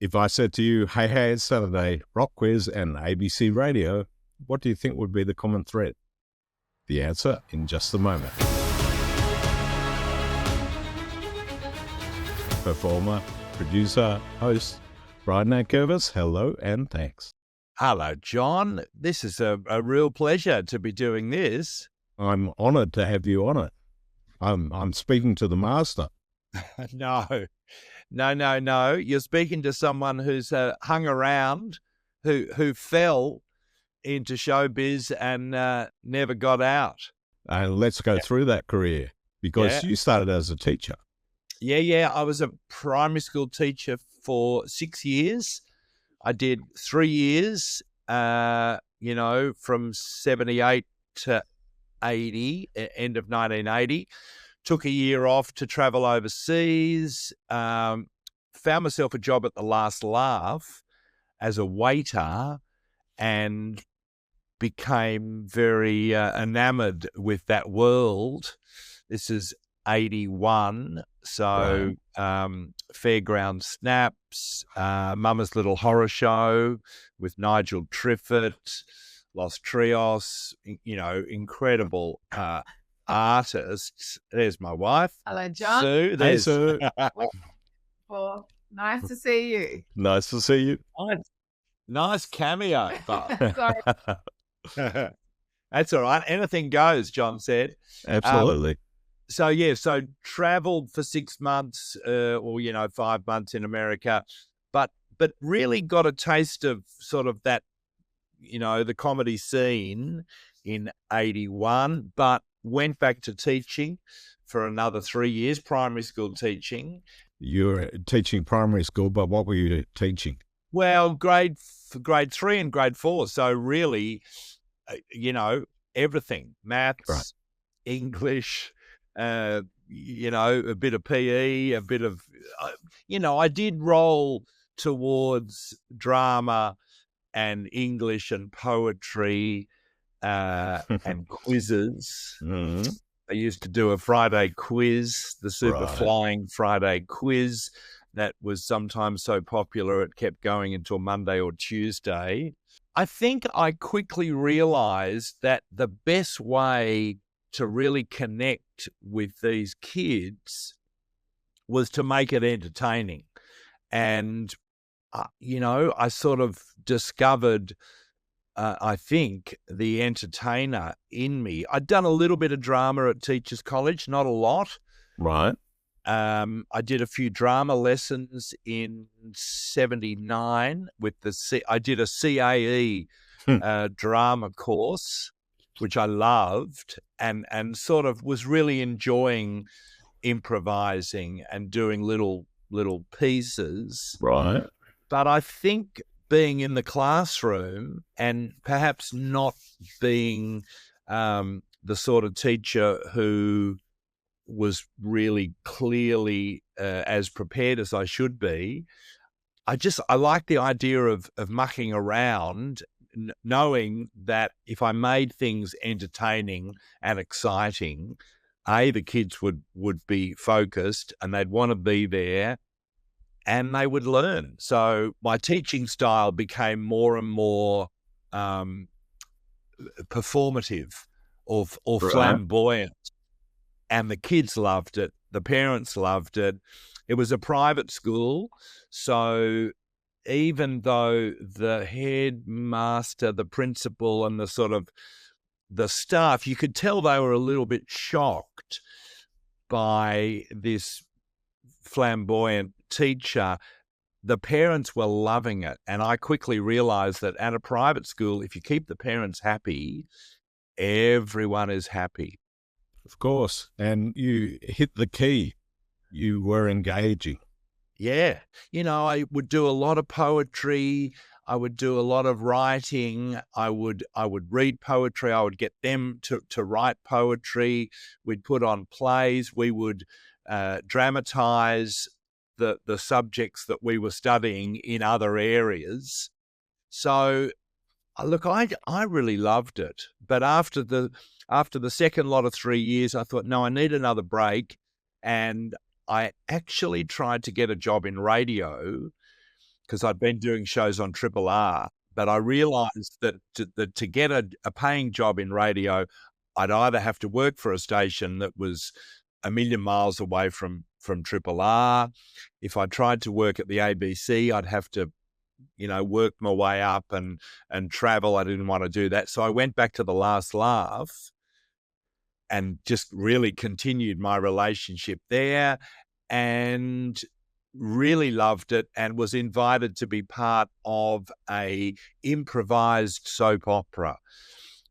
If I said to you, hey, it's Saturday, RocKwiz and ABC Radio, what do you think would be the common thread? The answer in just a moment. Performer, producer, host, Brian Nankervis, hello and thanks. Hello, John. This is a real pleasure to be doing this. I'm honoured to have you on it. I'm speaking to the master. No. You're speaking to someone who's hung around, who fell into showbiz and never got out. Let's go through that career, because you started as a teacher. Yeah. I was a primary school teacher for 6 years. I did 3 years, from 78 to 80, end of 1980. Took a year off to travel overseas, found myself a job at the Last Laugh as a waiter, and became very enamored with that world. This is 81, so Fairground Snaps, Mama's Little Horror Show with Nigel Triffett, Los Trios, incredible artists. There's my wife. Hello, John. Sue. Hey, Sue. Well, nice to see you. Nice to see you. Nice cameo. Sorry. That's all right. Anything goes, John said. Absolutely. So traveled for 6 months, 5 months in America, but really got a taste of sort of that, the comedy scene in 81, but went back to teaching for another 3 years, primary school teaching. You were teaching primary school, but what were you teaching? Well, grade 3 and grade 4. So really, everything, maths, English, a bit of PE, a bit of, I did roll towards drama and English and poetry and quizzes. Mm-hmm. I used to do a Friday quiz, the Super Flying Friday quiz. That was sometimes so popular it kept going until Monday or Tuesday. I think I quickly realized that the best way to really connect with these kids was to make it entertaining. And, I sort of discovered, I think, the entertainer in me. I'd done a little bit of drama at Teachers College, not a lot. Right. I did a few drama lessons in 79 with I did a CAE drama course, which I loved, and sort of was really enjoying improvising and doing little pieces. Right. But I think being in the classroom and perhaps not being the sort of teacher who was really clearly as prepared as I should be, I like the idea of mucking around, knowing that if I made things entertaining and exciting, the kids would be focused and they'd want to be there and they would learn. So my teaching style became more and more performative or flamboyant. And the kids loved it. The parents loved it. It was a private school. So even though the headmaster, the principal, and the staff, you could tell they were a little bit shocked by this flamboyant teacher, the parents were loving it. And I quickly realized that at a private school, if you keep the parents happy, everyone is happy. Of course. And you hit the key. You were engaging. Yeah. I would do a lot of poetry. I would do a lot of writing. I would read poetry. I would get them to write poetry. We'd put on plays. We would dramatize the subjects that we were studying in other areas. So, look, I really loved it. But after the second lot of 3 years, I thought, no, I need another break. And I actually tried to get a job in radio because I'd been doing shows on Triple R. But I realised that to get a paying job in radio, I'd either have to work for a station that was a million miles away from Triple R. If I tried to work at the ABC, I'd have to, work my way up and travel. I didn't want to do that. So I went back to The Last Laugh and just really continued my relationship there and really loved it, and was invited to be part of a improvised soap opera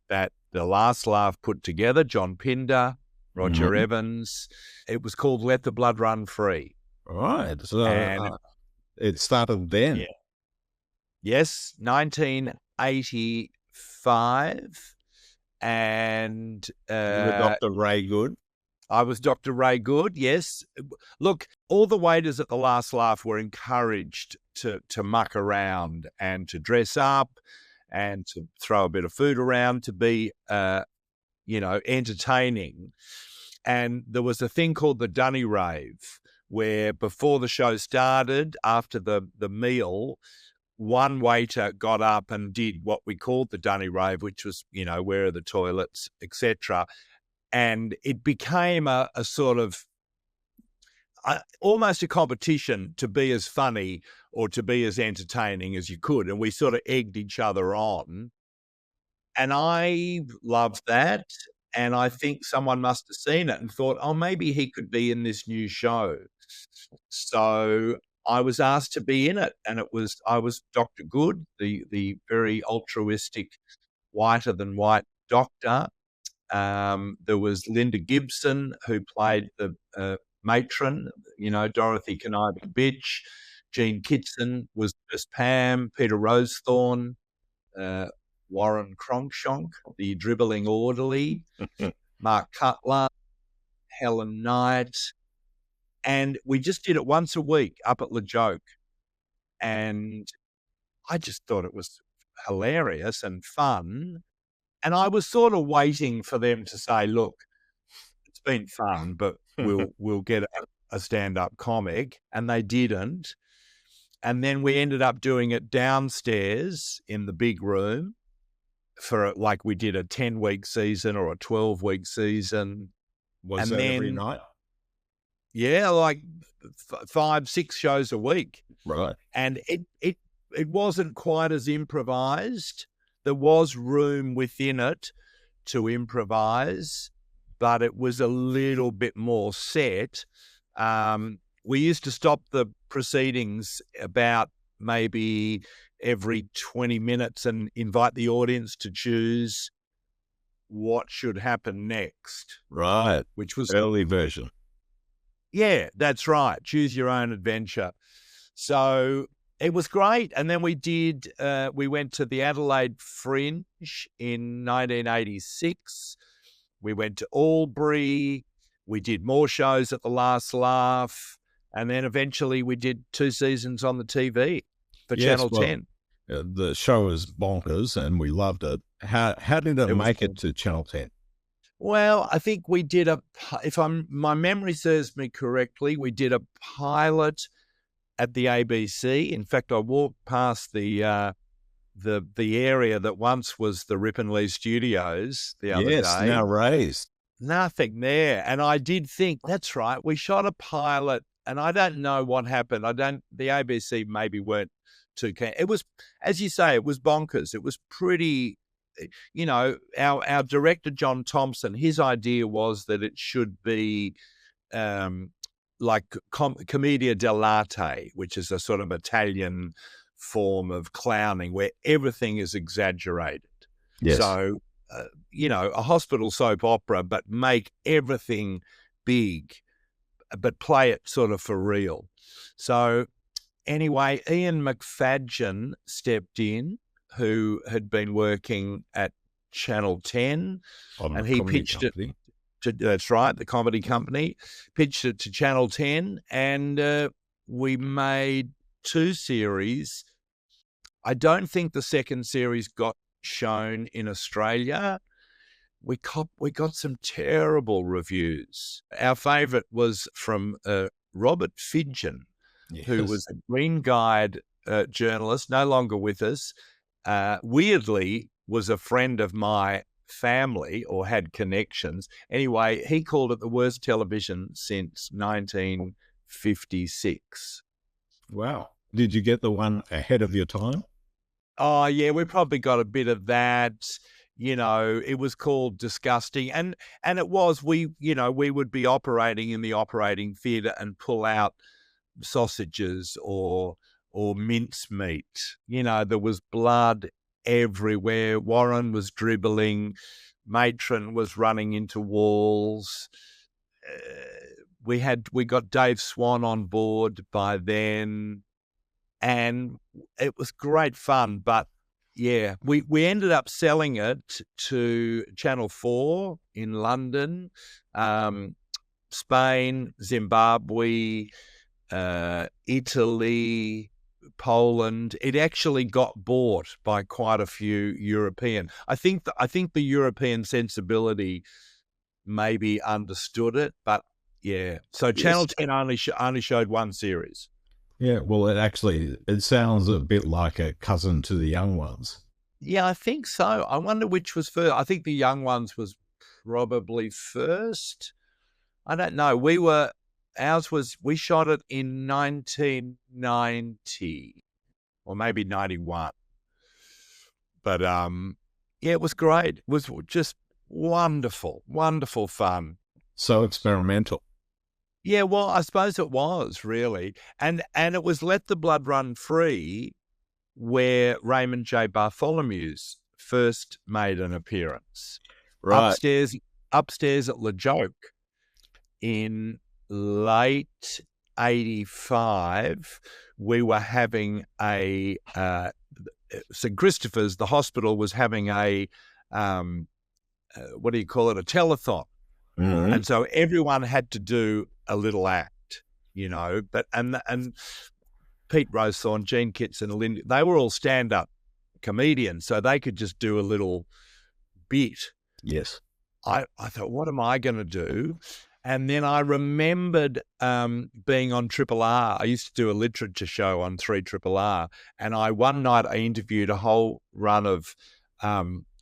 that The Last Laugh put together. John Pinder, Roger Evans. It was called Let the Blood Run Free. Right. So it started then. Yeah. Yes, 1985. And you were Dr. Ray Good. I was Dr. Ray Good, yes. Look, all the waiters at The Last Laugh were encouraged to muck around and to dress up and to throw a bit of food around, to be, entertaining. And there was a thing called the Dunny Rave, where before the show started, after the meal, one waiter got up and did what we called the Dunny Rave, which was, where are the toilets, etc. And it became a sort of almost a competition to be as funny or to be as entertaining as you could. And we sort of egged each other on. And I loved that. And I think someone must have seen it and thought, oh, maybe he could be in this new show. So I was asked to be in it. And I was Dr. Good, the very altruistic, whiter than white doctor. There was Linda Gibson, who played the matron, Dorothy Conniving Bitch. Jean Kitson was Miss Pam. Peter Rosethorn, Warren Cronkshank, the dribbling orderly. Mark Cutler, Helen Knight. And we just did it once a week up at La Joke. And I just thought it was hilarious and fun. And I was sort of waiting for them to say, look, it's been fun, but we'll get a stand-up comic. And they didn't. And then we ended up doing it downstairs in the big room for we did a 10-week season or a 12-week season. Was that every night? Yeah, 5-6 shows a week. Right. And it wasn't quite as improvised. There was room within it to improvise, but it was a little bit more set. We used to stop the proceedings about maybe every 20 minutes and invite the audience to choose what should happen next. Right. Which was early version. Yeah, that's right. Choose your own adventure. So it was great. And then we went to the Adelaide Fringe in 1986. We went to Albury. We did more shows at The Last Laugh. And then eventually we did 2 seasons on the TV for Channel 10. The show was bonkers and we loved it. How did it make it to Channel 10? Well, I think we did my memory serves me correctly, we did a pilot at the ABC. In fact, I walked past the area that once was the Ripponlea Studios the other day. Yes, now raised. Nothing there. And I did think, that's right, we shot a pilot, and I don't know what happened. The ABC maybe weren't too keen. It was, as you say, it was bonkers. It was pretty, our director, John Thompson, his idea was that it should be like commedia dell'arte, which is a sort of Italian form of clowning where everything is exaggerated. Yes. So, a hospital soap opera, but make everything big, but play it sort of for real. So anyway, Ian McFadgen stepped in, who had been working at Channel 10, and he pitched it. That's right, the comedy company pitched it to Channel 10, and we made 2 series. I don't think the second series got shown in Australia. We got some terrible reviews. Our favourite was from Robert Fidgen, yes, who was a Green Guide journalist, no longer with us, weirdly was a friend of my family or had connections. Anyway, he called it the worst television since 1956. Wow. Did you get the one ahead of your time? Oh, yeah, we probably got a bit of that. It was called Disgusting. And it was, we would be operating in the operating theatre and pull out sausages or mincemeat. There was blood everywhere. Warren was dribbling. Matron was running into walls. We got Dave Swan on board by then, and it was great fun. But yeah, we ended up selling it to Channel 4 in London, Spain, Zimbabwe, Italy, Poland. It actually got bought by quite a few European. I think the European sensibility maybe understood it, but yeah. So Channel 10 only showed one series. Yeah, well, it sounds a bit like a cousin to the Young Ones. Yeah, I think so. I wonder which was first. I think the Young Ones was probably first. I don't know. We shot it in 1990 or maybe 91. But yeah, it was great. It was just wonderful, wonderful fun. So experimental. Yeah, well, I suppose it was really. And it was Let the Blood Run Free, where Raymond J Bartholomeuz first made an appearance. Right. Upstairs at La Joke in late 85, we were having St. Christopher's, the hospital, was having a telethon. Mm-hmm. And so everyone had to do a little act, but and Pete Rosethorn, Gene Kitson, Lindy, they were all stand-up comedians, so they could just do a little bit. Yes. I thought, what am I going to do? And then I remembered being on Triple R. I used to do a literature show on 3RRR, and one night I interviewed a whole run of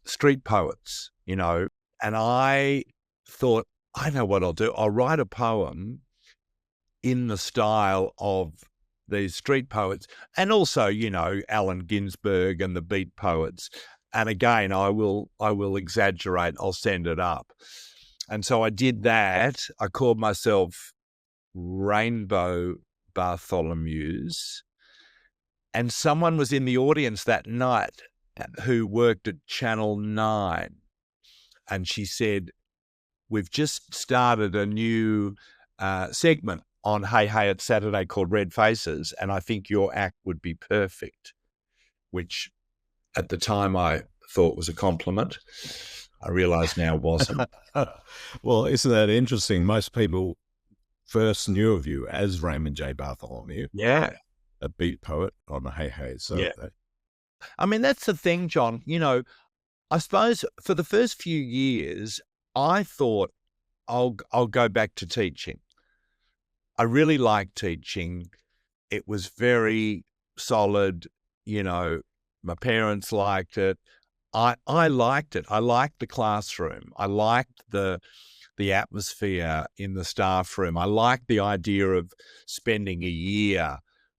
street poets, and I thought, I know what I'll do. I'll write a poem in the style of these street poets, and also, Allen Ginsberg and the beat poets. And again, I will exaggerate. I'll send it up. And so I did that. I called myself Rainbow Bartholomeuz. And someone was in the audience that night who worked at Channel 9. And she said, we've just started a new segment on Hey Hey It's Saturday called Red Faces, and I think your act would be perfect, which at the time I thought was a compliment. I realise now wasn't. Well, isn't that interesting? Most people first knew of you as Raymond J Bartholomeuz. Yeah. A beat poet on Hey Hey. So yeah. I mean, that's the thing, John. I suppose for the first few years, I thought I'll go back to teaching. I really liked teaching. It was very solid. My parents liked it. I liked it. I liked the classroom. I liked the atmosphere in the staff room. I liked the idea of spending a year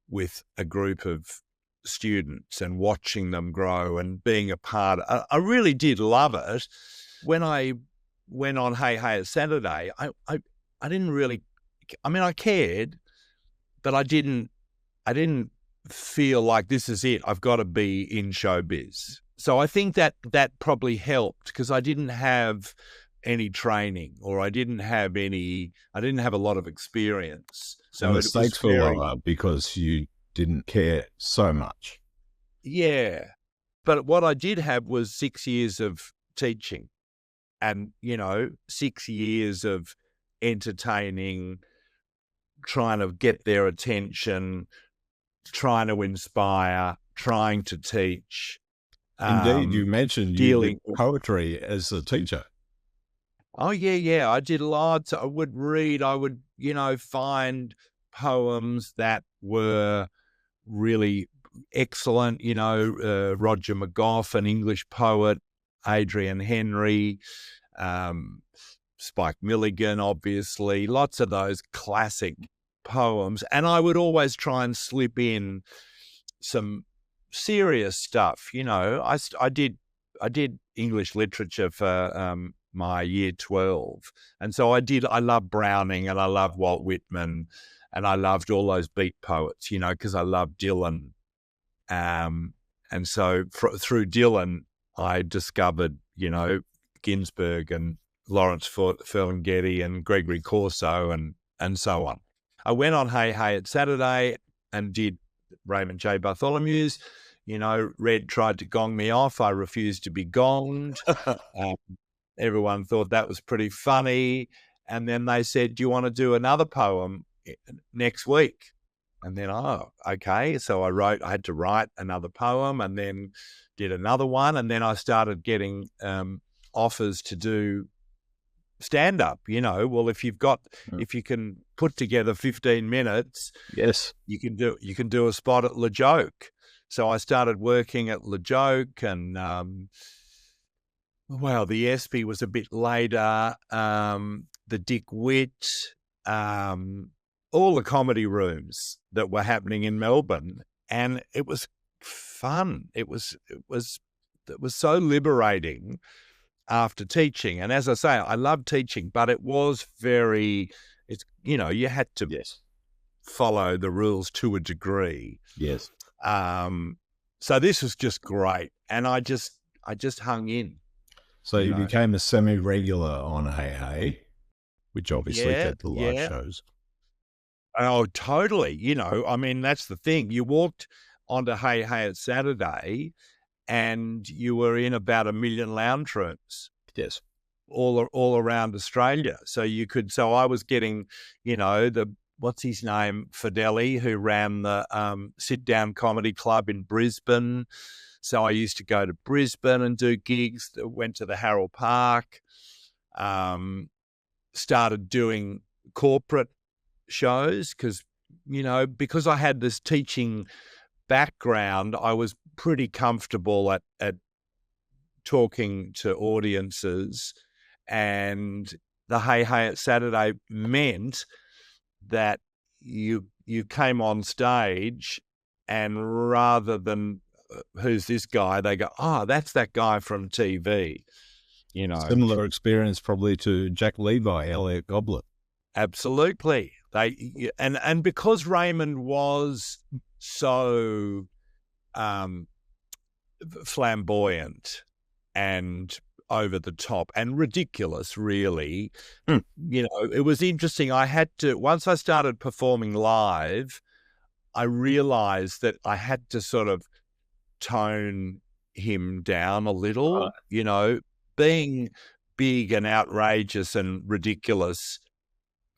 with a group of students and watching them grow and being a part. I really did love it. When I went on Hey Hey It's Saturday, I didn't really. I mean, I cared, but I didn't feel like this is it. I've got to be in showbiz. So I think that probably helped because I didn't have any training or I didn't have a lot of experience. So the stakes were lower because you didn't care so much. Yeah. But what I did have was 6 years of teaching and, 6 years of entertaining, trying to get their attention, trying to inspire, trying to teach. Indeed, you mentioned you did poetry as a teacher. Oh, yeah. I did lots. I would read. I would, find poems that were really excellent, Roger McGough, an English poet, Adrian Henry, Spike Milligan, obviously, lots of those classic poems. And I would always try and slip in some serious stuff. I did English literature for my year 12. And so I love Browning and I love Walt Whitman and I loved all those beat poets, because I love Dylan. And so through Dylan, I discovered, Ginsberg and Lawrence Ferlinghetti and Gregory Corso and so on. I went on Hey Hey It's Saturday and did Raymond J Bartholomeuz. Red tried to gong me off. I refused to be gonged. Everyone thought that was pretty funny. And then they said, do you want to do another poem next week? And then, okay. So I had to write another poem and then did another one. And then I started getting offers to do stand-up. Well, if you can put together 15 minutes, yes, you can do a spot at Le Joke. So I started working at Le Joke and, the Espy was a bit later, the Dick Witt, all the comedy rooms that were happening in Melbourne. And it was fun. It was so liberating after teaching. And as I say, I love teaching, but it was you had to follow the rules to a degree. Yes. So this was just great. And I just hung in. So you became a semi-regular on Hey Hey, which obviously did the live shows. Oh, totally. That's the thing. You walked onto Hey Hey It's Saturday and you were in about 1 million lounge rooms. Yes. All around Australia. So I was getting, what's his name, Fideli, who ran the Sit Down Comedy Club in Brisbane. So I used to go to Brisbane and do gigs. Went to the Harold Park, started doing corporate shows because I had this teaching background, I was pretty comfortable at talking to audiences, and the Hey Hey It's Saturday meant that you came on stage and rather than who's this guy, they go, that's that guy from TV. Similar experience probably to Jack Levi, Elliot Goblet. Absolutely. And because Raymond was so flamboyant and over the top and ridiculous, really, it was interesting. Once I started performing live, I realized that I had to sort of tone him down a little, being big and outrageous and ridiculous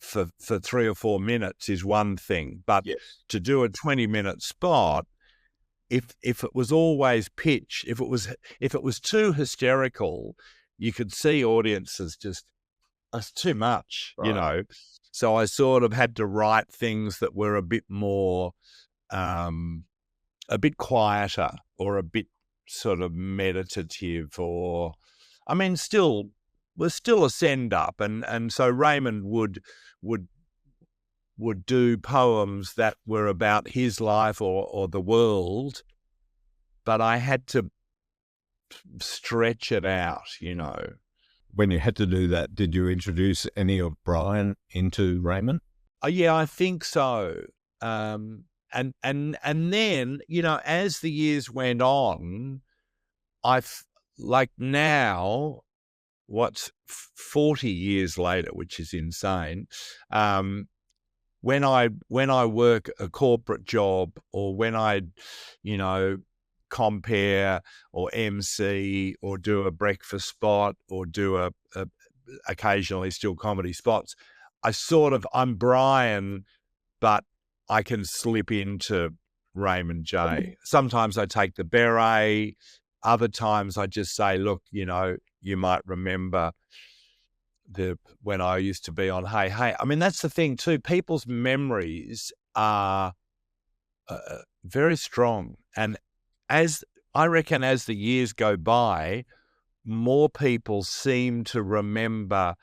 for 3 or 4 minutes is one thing, but to do a 20-minute spot, if it was always pitch, if it was too hysterical, you could see audiences just, it's too much, So I sort of had to write things that were a bit more, a bit quieter or a bit sort of meditative, or, we're still a send up, and so Raymond would do poems that were about his life or the world, but I had to stretch it out, When you had to do that, did you introduce any of Brian into Raymond? Yeah, I think so. And then, as the years went on, like now, what's 40 years later, which is insane, when I work a corporate job, or when I, compare or MC or do a breakfast spot or do a occasionally still comedy spots, I'm Brian, but I can slip into Raymond J. Sometimes I take the beret. Other times I just say, look, you might remember when I used to be on Hey Hey. That's the thing too. People's memories are very strong. And as I reckon, as the years go by, more people seem to remember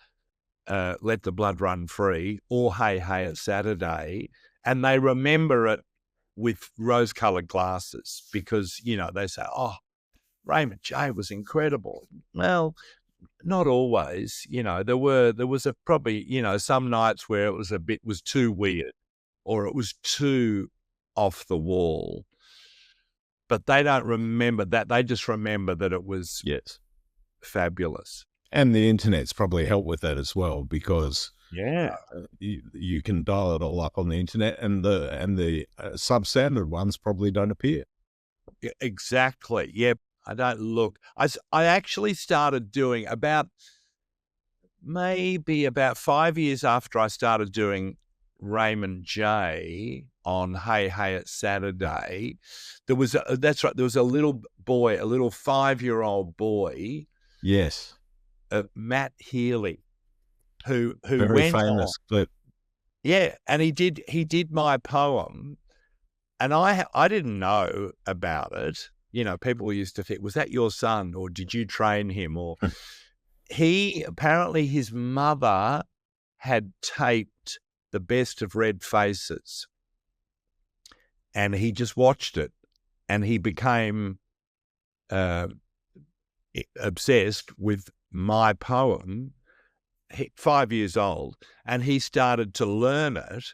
Let the Blood Run Free or Hey Hey It's Saturday, and they remember it with rose-coloured glasses because, they say, oh, Raymond J was incredible. Well, not always. There was probably some nights where it was too weird or it was too off the wall. But they don't remember that. They just remember that it was fabulous. And the internet's probably helped with that as well because you can dial it all up on the internet, and the substandard ones probably don't appear. Exactly. Yep. I don't look. I actually started doing maybe about 5 years after I started doing Raymond J on Hey Hey It's Saturday. There was a little boy, a little 5-year-old boy. Yes. Matt Healy, who very went famous clip. Yeah, and he did my poem, and I didn't know about it. People used to think, was that your son, or did you train him? Or apparently his mother had taped the best of Red Faces, and he just watched it, and he became obsessed with my poem. 5 years old, and he started to learn it,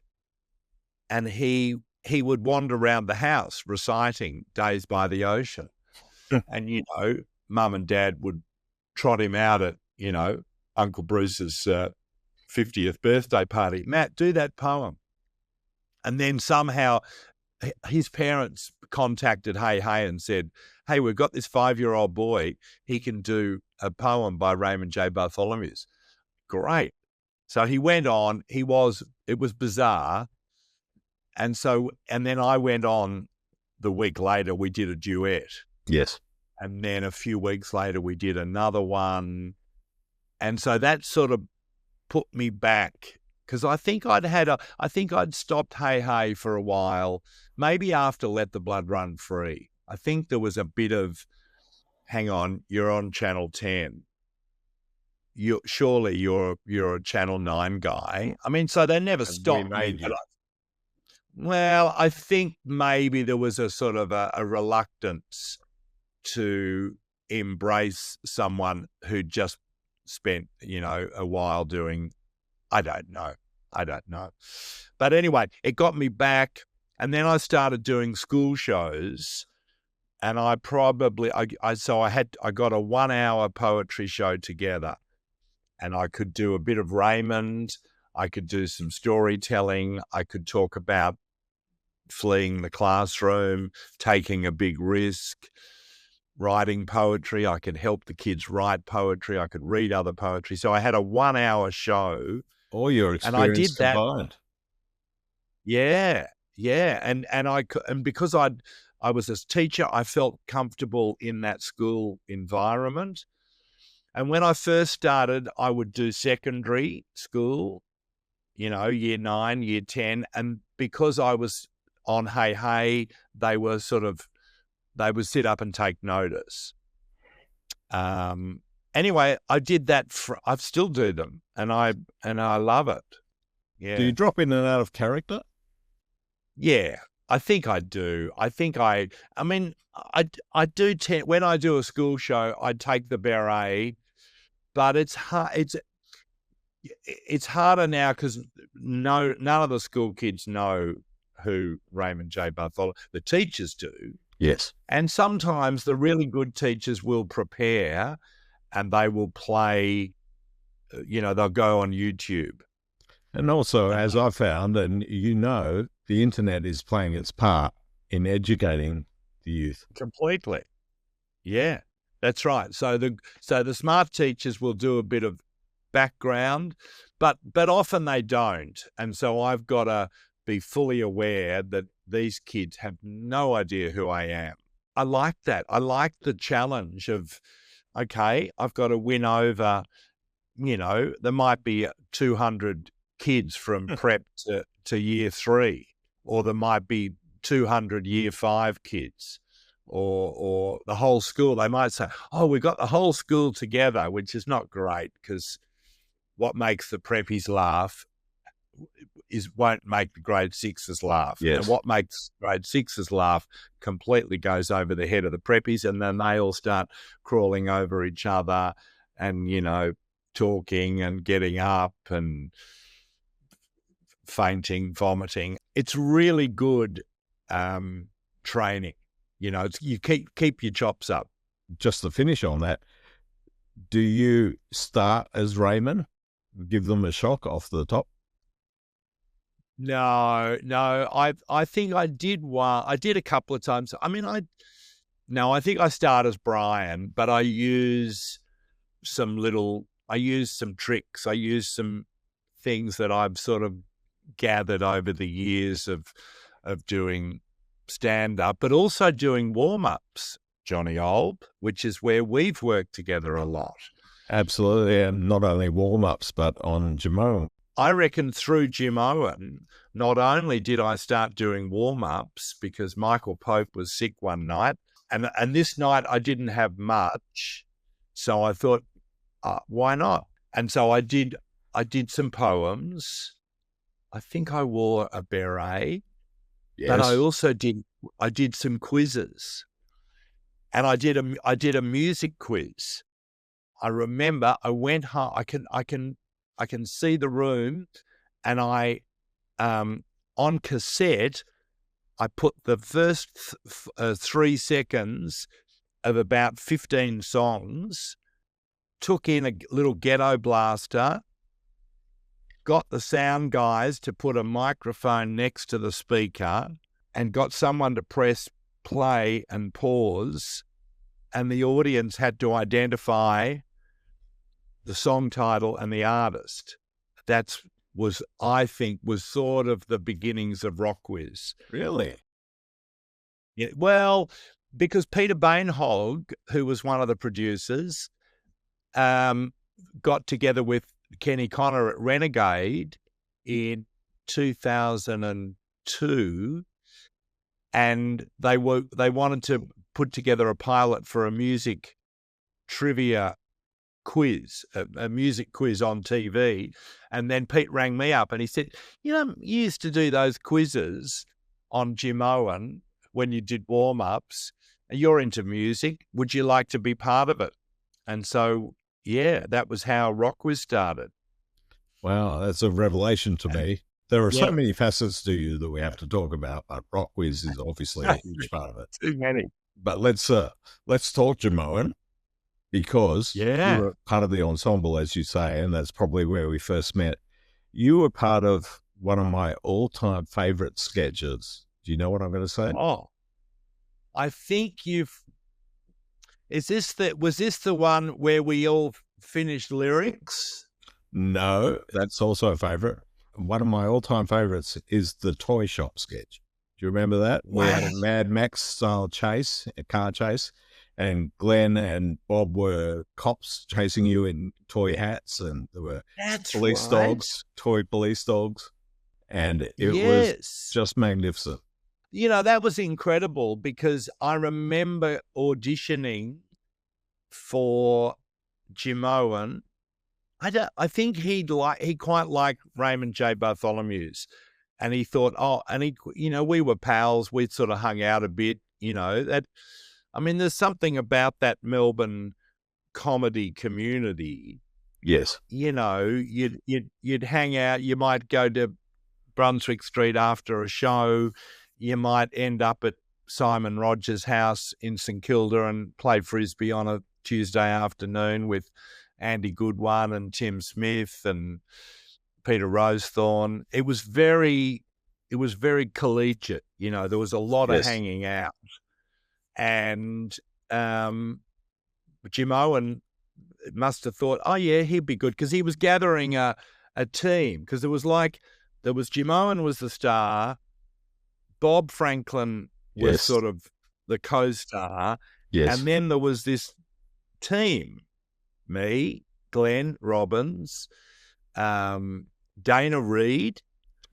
and he would wander around the house reciting Days by the Ocean. And, Mum and Dad would trot him out at, Uncle Bruce's 50th birthday party. Matt, do that poem. And then somehow his parents contacted Hey Hey and said, hey, we've got this 5-year-old boy. He can do a poem by Raymond J Bartholomeuz. Great. So he went on. It was bizarre. And then I went on the week later, we did a duet. Yes. And then a few weeks later, we did another one. And so that sort of put me back, because I think I'd stopped Hey Hey for a while, maybe after Let the Blood Run Free. I think there was a bit of, hang on, you're on Channel 10. Surely you're a Channel 9 guy. I mean, so they never stopped me. I think maybe there was a sort of a reluctance to embrace someone who just spent, a while doing, I don't know. But anyway, it got me back, and then I started doing school shows, and I got a 1 hour poetry show together. And I could do a bit of Raymond. I could do some storytelling. I could talk about fleeing the classroom, taking a big risk, writing poetry. I could help the kids write poetry. I could read other poetry. So I had a 1 hour show. All your experience and I did combined. That. Yeah. And because I was a teacher, I felt comfortable in that school environment. And when I first started, I would do secondary school, year 9, year 10. And because I was on Hey Hey, they would sit up and take notice. Anyway, I did that. I still do them, and I love it. Yeah. Do you drop in and out of character? Yeah, I think I do. I do tend, when I do a school show, I take the beret, but it's hard. It's harder now because none of the school kids know who Raymond J Bartholomeuz. The teachers do. Yes. And sometimes the really good teachers will prepare, and they will play, they'll go on YouTube. And also, as I found, and the internet is playing its part in educating the youth. Completely. Yeah, that's right. So the smart teachers will do a bit of background, but often they don't. And so I've got to be fully aware that these kids have no idea who I am. I like that. I like the challenge of, okay, I've got to win over, there might be 200 kids from prep to year 3, or there might be 200 year 5 kids or the whole school. They might say, oh, we got the whole school together, which is not great, because what makes the preppies laugh won't make the grade 6s laugh. Yes. And what makes grade 6s laugh completely goes over the head of the preppies, and then they all start crawling over each other and, talking and getting up and fainting, vomiting. It's really good training. You keep your chops up. Just to finish on that, do you start as Raymond? Give them a shock off the top? No. I think I did one. I did a couple of times. I think I start as Brian, but I use some tricks. I use some things that I've sort of gathered over the years of doing stand-up, but also doing warm-ups, Johnny Olb, which is where we've worked together a lot. Absolutely, and not only warm-ups, but on Jimeoin. I reckon through Jimeoin, not only did I start doing warm-ups because Michael Pope was sick one night, and this night I didn't have much, so I thought, why not? And so I did some poems. I think I wore a beret, but I also did some quizzes, and I did a music quiz. I remember I went home. I can see the room, and I on cassette I put the first 3 seconds of about 15 songs, took in a little ghetto blaster, got the sound guys to put a microphone next to the speaker, and got someone to press play and pause, and the audience had to identify the song title and the artist. I think was sort of the beginnings of RocKwiz. Really? Yeah, well, because Peter Bainhog, who was one of the producers, got together with Kenny Connor at Renegade in 2002, and they wanted to put together a pilot for a music trivia quiz, a music quiz on TV. And then Pete rang me up and he said, you used to do those quizzes on Jimeoin when you did warm-ups. You're into music. Would you like to be part of it? And so, yeah, that was how RocKwiz started. Wow, that's a revelation to me. There are so many facets to you that we have to talk about, but RocKwiz is obviously a huge part of it. Too many. But let's talk Jimeoin, because you were part of the ensemble, as you say, and that's probably where we first met. You were part of one of my all-time favorite sketches. Do you know what I'm going to say? Oh, I think was this the one where we all finished lyrics? No, that's also a favorite. One of my all-time favorites is the toy shop sketch. Do you remember that? Wow. We had a Mad Max style chase, a car chase, and Glenn and Bob were cops chasing you in toy hats, and there were police dogs, toy police dogs, and it was just magnificent. That was incredible, because I remember auditioning for Jimeoin. I think he quite liked Raymond J Bartholomeuz, and he thought, we were pals. We'd sort of hung out a bit, there's something about that Melbourne comedy community. Yes. You'd hang out. You might go to Brunswick Street after a show. You might end up at Simon Rogers' house in St Kilda and play frisbee on a Tuesday afternoon with Andy Goodwin and Tim Smith and Peter Rosethorn. It was very collegiate. There was a lot of hanging out. And Jimeoin must have thought, oh yeah, he'd be good, because he was gathering a team, because there was Jimeoin was the star, Bob Franklin was sort of the co-star, and then there was this team, me, Glenn Robbins, Dana Reed,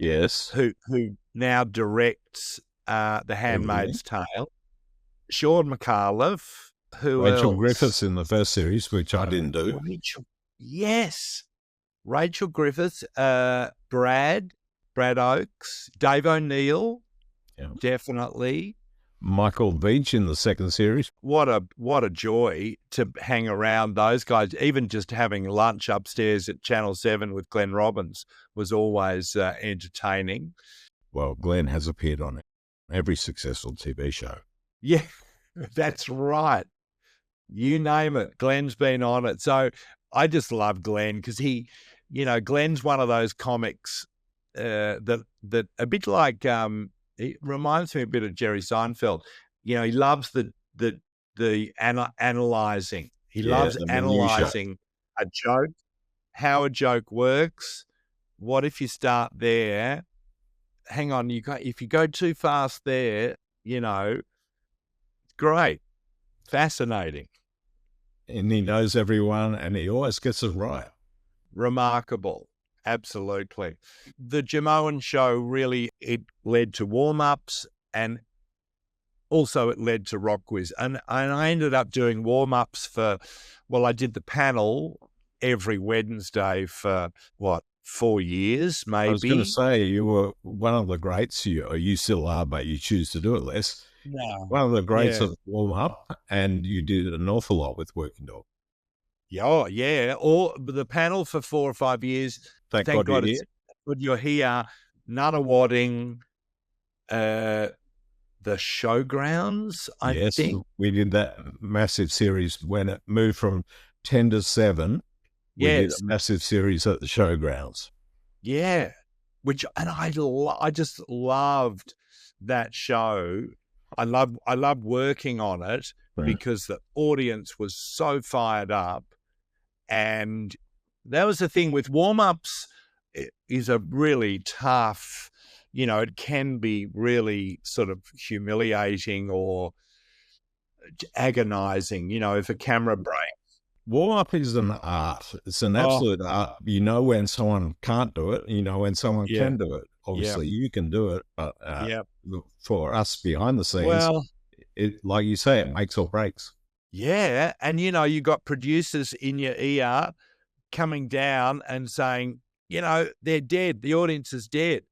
who now directs The Handmaid's Tale. Sean McAuliffe. Who Rachel else? Griffiths in the first series, which I didn't do. Yes. Rachel Griffiths, Brad Oakes, Dave O'Neill, definitely. Michael Beach in the second series. What a joy to hang around those guys. Even just having lunch upstairs at Channel 7 with Glenn Robbins was always entertaining. Well, Glenn has appeared on every successful TV show. Yeah, that's right. You name it, Glenn's been on it. So I just love Glenn because Glenn's one of those comics that a bit like he reminds me a bit of Jerry Seinfeld. He loves the analyzing. He loves analyzing a joke, how a joke works. What if you start there? Hang on, if you go too fast there, great, fascinating. And he knows everyone, and he always gets it right. Remarkable. Absolutely. The Jimeoin show really, it led to warm-ups, and also it led to RocKwiz. And I ended up doing warm-ups I did the panel every Wednesday for, 4 years, maybe? I was going to say, you were one of the greats. You still are, but you choose to do it less. No. One of the greats of warm-up, and you did an awful lot with Working Dog. Oh, yeah. Or the panel for 4 or 5 years. Thank God you're here. Good you're here. Nunawading, the Showgrounds, I think. We did that massive series when it moved from 10 to 7. We did a massive series at the Showgrounds. Yeah. I just loved that show. I loved working on it because the audience was so fired up. And that was the thing with warm-ups. It is a really tough, it can be really sort of humiliating or agonizing, if a camera breaks. Warm-up is an art. It's an absolute art. You know when someone can't do it. You know when someone can do it. Obviously, you can do it. But for us behind the scenes, like you say, it makes or breaks. Yeah. And, you got producers in your ear coming down and saying, they're dead. The audience is dead.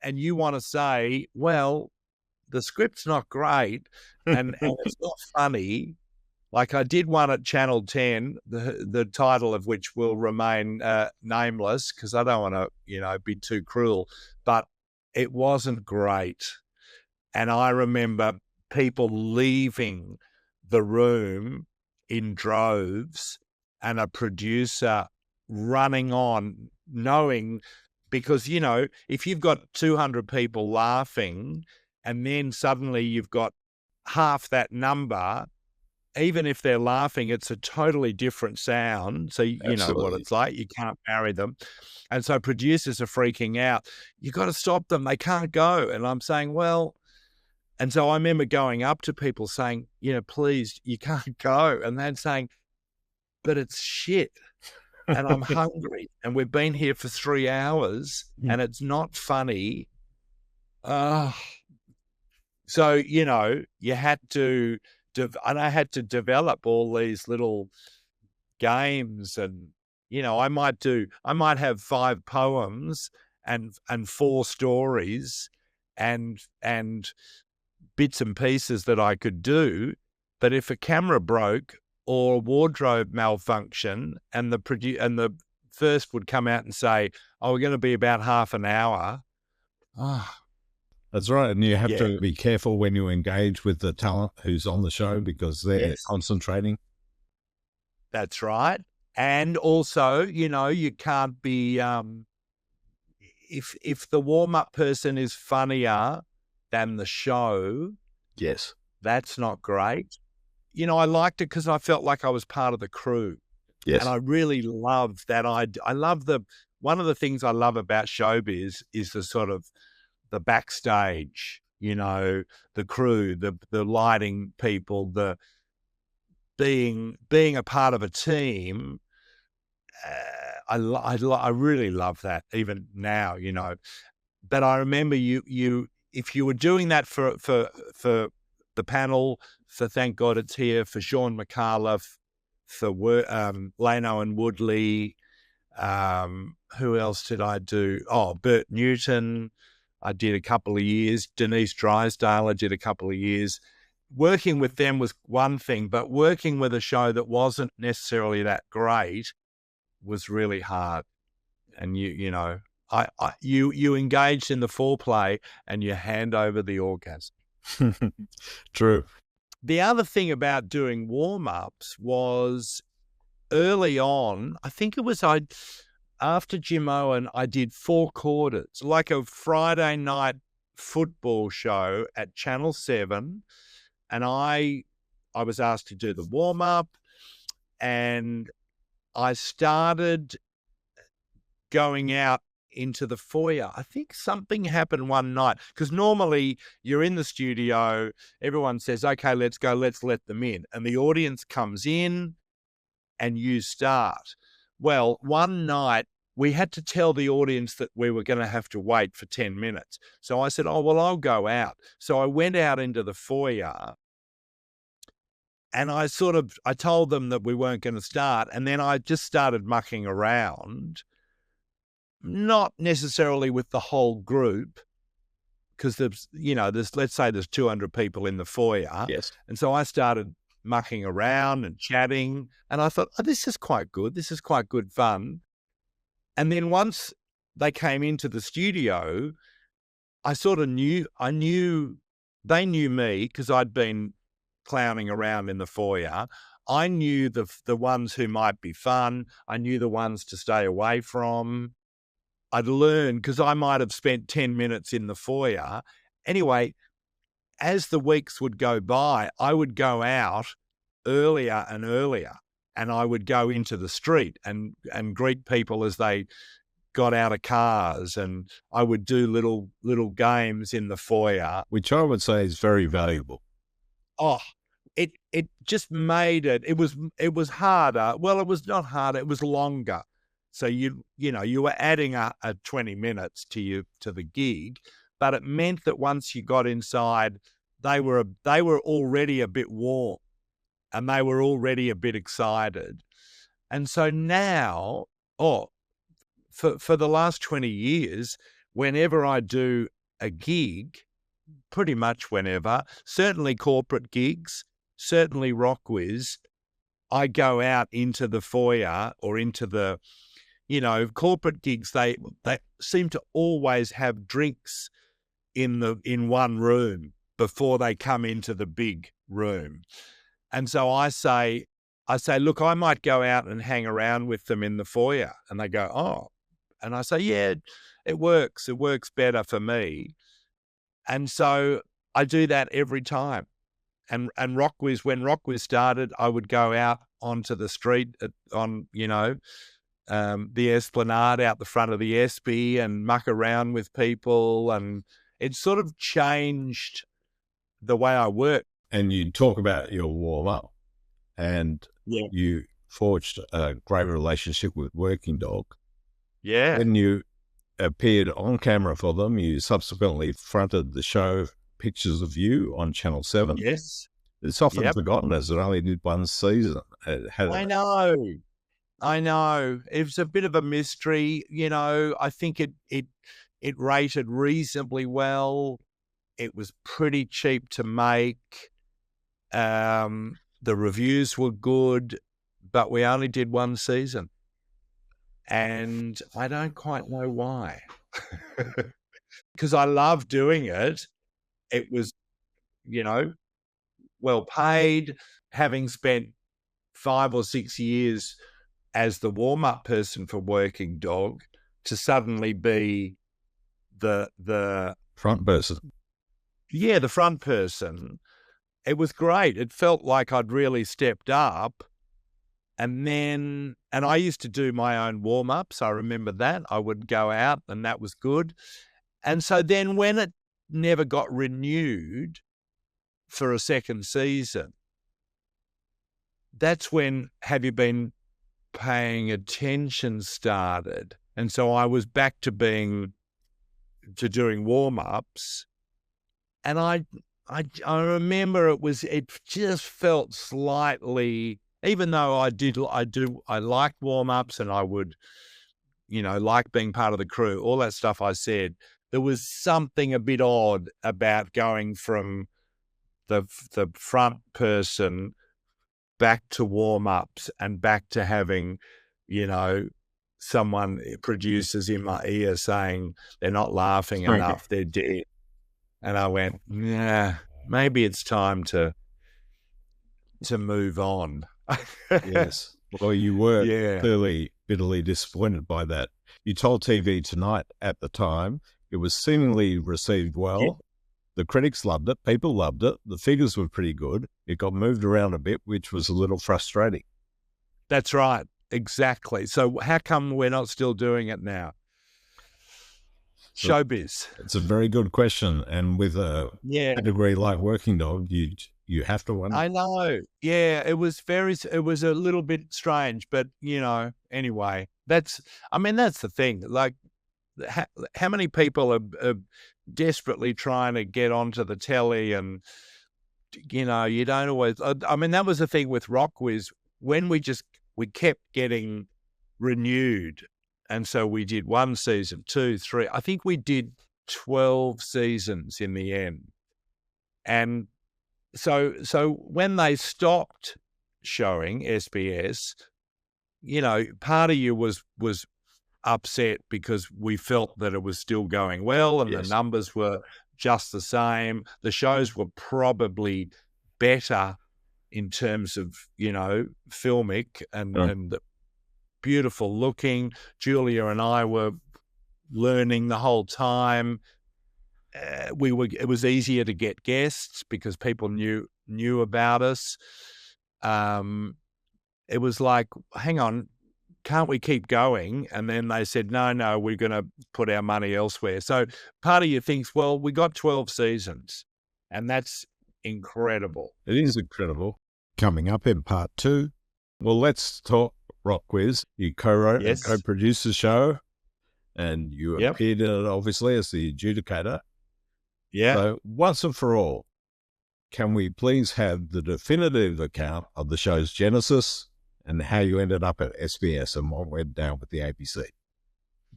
And you want to say, well, the script's not great and it's not funny. Like I did one at Channel 10, the title of which will remain nameless because I don't want to, be too cruel, but it wasn't great. And I remember people leaving the room in droves and a producer running on, knowing, because, if you've got 200 people laughing and then suddenly you've got half that number, even if they're laughing, it's a totally different sound. So you know what it's like. You can't marry them. And so producers are freaking out. You got to stop them. They can't go. And I'm saying, well, and so I remember going up to people saying, please, you can't go. And they're saying, but it's shit. And I'm hungry. And we've been here for 3 hours and it's not funny. So, you had to, and I had to develop all these little games and, I might have 5 poems and 4 stories and bits and pieces that I could do. But if a camera broke or a wardrobe malfunction and the first would come out and say, oh, we're going to be about half an hour. That's right. And you have to be careful when you engage with the talent who's on the show because they're concentrating. That's right. And also, you can't be, if the warm-up person is funnier than the show, that's not great. I liked it because I felt like I was part of the crew. Yes. And I really love that. I love one of the things I love about showbiz is the sort of the backstage, the crew, the lighting people, the being a part of a team. I really love that even now, But I remember if you were doing that for the panel, for Thank God It's Here, for Sean McAuliffe, for Lano and Woodley, who else did I do? Oh, Bert Newton, I did a couple of years. Denise Drysdale, I did a couple of years. Working with them was one thing, but working with a show that wasn't necessarily that great was really hard. And you engaged in the foreplay and you hand over the orgasm. True. The other thing about doing warm-ups was early on, I think it was after Jimeoin, I did 4 quarters, like a Friday night football show at Channel 7, and I was asked to do the warm-up, and I started going out into the foyer. I think something happened one night, because normally you're in the studio, everyone says, okay, let's go, let's let them in. And the audience comes in and you start. Well, one night we had to tell the audience that we were going to have to wait for 10 minutes. So I said, oh, well, I'll go out. So I went out into the foyer and I told them that we weren't going to start. And then I just started mucking around, not necessarily with the whole group, because let's say there's 200 people in the foyer. Yes. And so I started mucking around and chatting, and I thought, oh, this is quite good. This is quite good fun. And then once they came into the studio, I knew they knew me because I'd been clowning around in the foyer. I knew the ones who might be fun. I knew the ones to stay away from. I'd learned, because I might have spent 10 minutes in the foyer. Anyway, as the weeks would go by, I would go out earlier and earlier, and I would go into the street and greet people as they got out of cars, and I would do little games in the foyer. Which I would say is very valuable. Oh, it just made it was harder. Well, it was not harder, it was longer. So you were adding a 20 minutes to the gig, but it meant that once you got inside, they were already a bit warm, and they were already a bit excited. And so now, for the last 20 years, whenever I do a gig, pretty much whenever, certainly corporate gigs, certainly RocKwiz, I go out into the foyer or into the, corporate gigs, they seem to always have drinks in one room before they come into the big room. And so I say, look, I might go out and hang around with them in the foyer. And they go, oh. And I say, yeah, it works. It works better for me. And so I do that every time. And RocKwiz, when RocKwiz started, I would go out onto the street on the Esplanade out the front of the Espy and muck around with people. And it sort of changed the way I work. And you talk about your warm-up, and you forged a great relationship with Working Dog. Yeah. When you appeared on camera for them, you subsequently fronted the show Pictures of You on Channel 7. Yes. It's often forgotten as it only did one season. I know. It was a bit of a mystery. I think it rated reasonably well. It was pretty cheap to make. The reviews were good, but we only did one season. And I don't quite know why. Because I love doing it. It was, well paid, having spent 5 or 6 years as the warm-up person for Working Dog, to suddenly be the front person. Yeah, the front person. It was great. It felt like I'd really stepped up. And I used to do my own warm-ups. I remember that. I would go out, and that was good. And so then when it never got renewed for a second season, that's when Have You Been Paying Attention started. And so I was back to doing warm-ups. I remember it just felt slightly, even though I liked warm-ups and I would, like being part of the crew, all that stuff I said, there was something a bit odd about going from the front person back to warm-ups and back to having, someone, producers in my ear saying they're not laughing enough, they're dead. And I went, yeah, maybe it's time to move on. Yes. Well, you were clearly bitterly disappointed by that. You told TV Tonight at the time it was seemingly received well. Yeah. The critics loved it. People loved it. The figures were pretty good. It got moved around a bit, which was a little frustrating. That's right. Exactly. So how come we're not still doing it now? Showbiz. It's a very good question. And with a category like Working Dog, you have to wonder. I know. Yeah, it was a little bit strange, but anyway, that's the thing. Like, how many people are desperately trying to get onto the telly, and you don't always. That was the thing with RocKwiz, when we kept getting renewed. And so we did 1 season, 2, 3. I think we did 12 seasons in the end. And so when they stopped showing SBS, part of you was upset because we felt that it was still going well and the numbers were just the same. The shows were probably better in terms of, filmic and beautiful looking. Julia and I were learning the whole time. It was easier to get guests because people knew about us. It was like, hang on, can't we keep going? And then they said, no, we're going to put our money elsewhere. So part of you thinks, well, we got 12 seasons, and that's incredible. It is incredible. Coming up in part 2, well, let's talk RocKwiz. You co-wrote and co-produced the show, and you appeared in it, obviously, as the adjudicator. Yeah. So once and for all, can we please have the definitive account of the show's genesis and how you ended up at SBS and what went down with the ABC?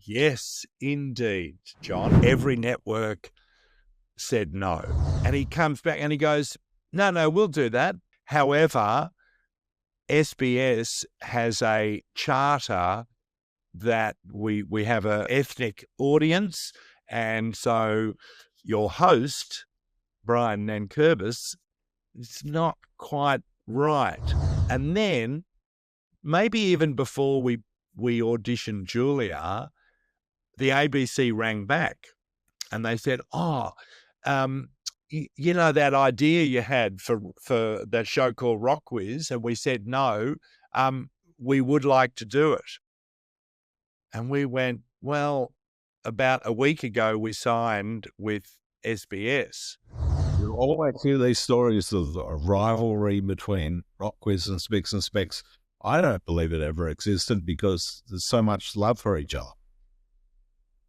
Yes, indeed, John. Every network said no. And he comes back and he goes, no, we'll do that. However, SBS has a charter that we have an ethnic audience, and so your host, Brian Nankervis, is not quite right. And then, maybe even before we auditioned Julia, the ABC rang back and they said, that idea you had for that show called RocKwiz, and we said no, we would like to do it. And we went, well, about a week ago we signed with SBS. You always hear these stories of a rivalry between RocKwiz and Spicks and Specks. I don't believe it ever existed because there's so much love for each other.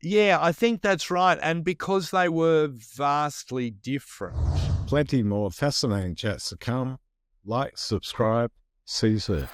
Yeah, I think that's right. And because they were vastly different. Plenty more fascinating chats to come. Like, subscribe, see you soon.